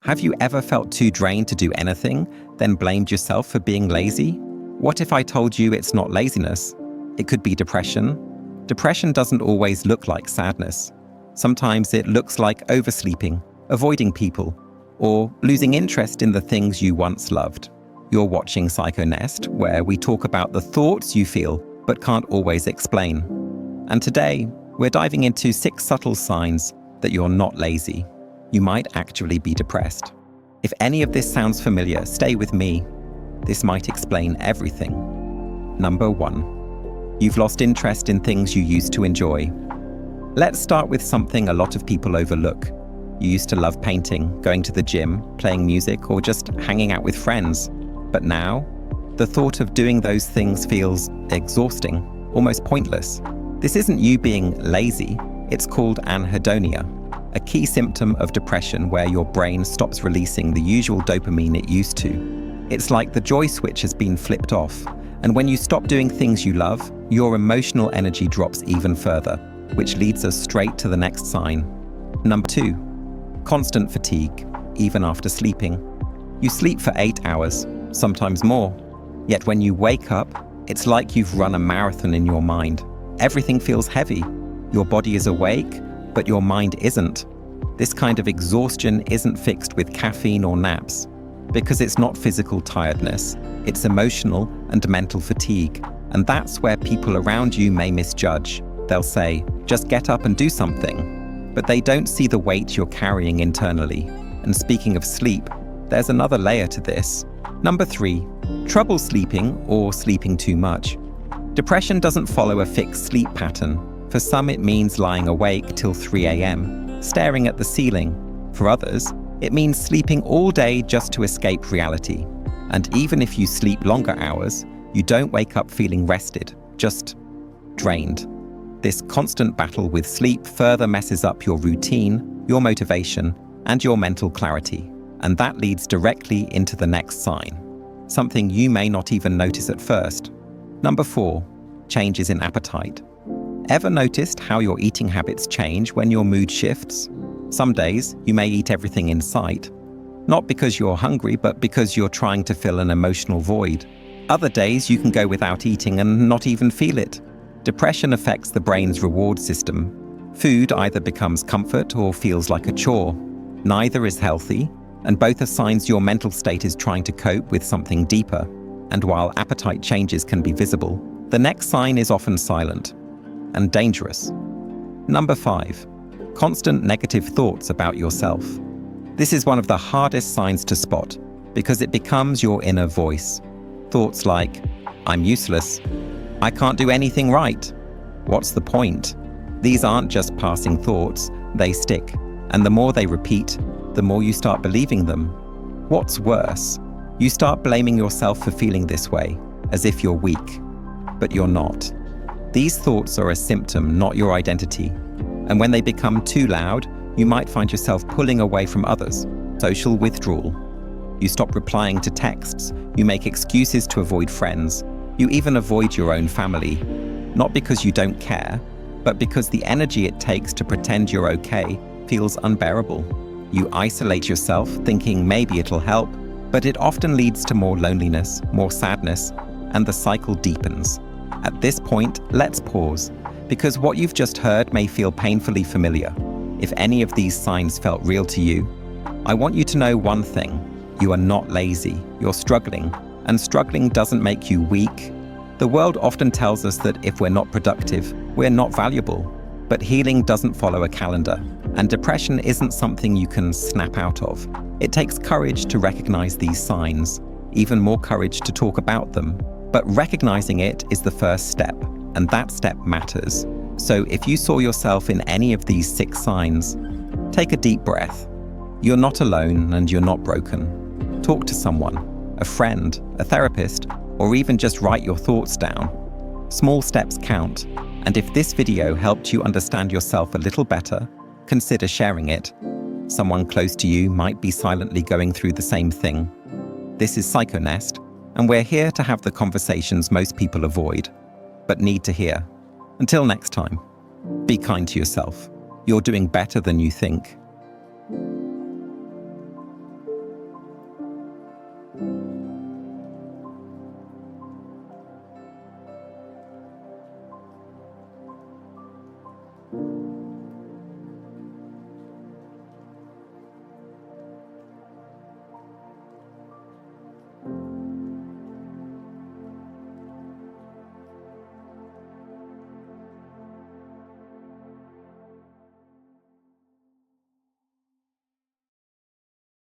Have you ever felt too drained to do anything, then blamed yourself for being lazy? What if I told you it's not laziness? It could be depression. Depression doesn't always look like sadness. Sometimes it looks like oversleeping, avoiding people, or losing interest in the things you once loved. You're watching Psychonest, where we talk about the thoughts you feel but can't always explain. And today, we're diving into 6 subtle signs that you're not lazy. You might actually be depressed. If any of this sounds familiar, stay with me. This might explain everything. Number 1. You've lost interest in things you used to enjoy. Let's start with something a lot of people overlook. You used to love painting, going to the gym, playing music, or just hanging out with friends. But now, the thought of doing those things feels exhausting, almost pointless. This isn't you being lazy, it's called anhedonia, a key symptom of depression where your brain stops releasing the usual dopamine it used to. It's like the joy switch has been flipped off, and when you stop doing things you love, your emotional energy drops even further, which leads us straight to the next sign. Number 2. Constant fatigue, even after sleeping. You sleep for 8 hours, sometimes more. Yet when you wake up, it's like you've run a marathon in your mind. Everything feels heavy. Your body is awake, but your mind isn't. This kind of exhaustion isn't fixed with caffeine or naps, because it's not physical tiredness, it's emotional and mental fatigue. And that's where people around you may misjudge. They'll say, just get up and do something. But they don't see the weight you're carrying internally. And speaking of sleep, there's another layer to this. Number 3, trouble sleeping or sleeping too much. Depression doesn't follow a fixed sleep pattern. For some, it means lying awake till 3 a.m., staring at the ceiling. For others, it means sleeping all day just to escape reality. And even if you sleep longer hours, you don't wake up feeling rested, just drained. This constant battle with sleep further messes up your routine, your motivation, and your mental clarity. And that leads directly into the next sign, something you may not even notice at first. Number 4, changes in appetite. Ever noticed how your eating habits change when your mood shifts? Some days, you may eat everything in sight. Not because you're hungry, but because you're trying to fill an emotional void. Other days, you can go without eating and not even feel it. Depression affects the brain's reward system. Food either becomes comfort or feels like a chore. Neither is healthy, and both are signs your mental state is trying to cope with something deeper. And while appetite changes can be visible, the next sign is often silent and dangerous. Number 5, constant negative thoughts about yourself. This is one of the hardest signs to spot because it becomes your inner voice. Thoughts like, I'm useless, I can't do anything right, what's the point? These aren't just passing thoughts, they stick. And the more they repeat, the more you start believing them. What's worse, you start blaming yourself for feeling this way, as if you're weak, but you're not. These thoughts are a symptom, not your identity. And when they become too loud, you might find yourself pulling away from others. Social withdrawal. You stop replying to texts, you make excuses to avoid friends, you even avoid your own family. Not because you don't care, but because the energy it takes to pretend you're okay feels unbearable. You isolate yourself, thinking maybe it'll help, but it often leads to more loneliness, more sadness, and the cycle deepens. At this point, let's pause, because what you've just heard may feel painfully familiar. If any of these signs felt real to you, I want you to know one thing. You are not lazy, you're struggling, and struggling doesn't make you weak. The world often tells us that if we're not productive, we're not valuable. But healing doesn't follow a calendar, and depression isn't something you can snap out of. It takes courage to recognize these signs, even more courage to talk about them. But recognizing it is the first step, and that step matters. So if you saw yourself in any of these 6 signs, take a deep breath. You're not alone and you're not broken. Talk to someone, a friend, a therapist, or even just write your thoughts down. Small steps count, and if this video helped you understand yourself a little better, consider sharing it. Someone close to you might be silently going through the same thing. This is Psychonest, and we're here to have the conversations most people avoid, but need to hear. Until next time, be kind to yourself. You're doing better than you think.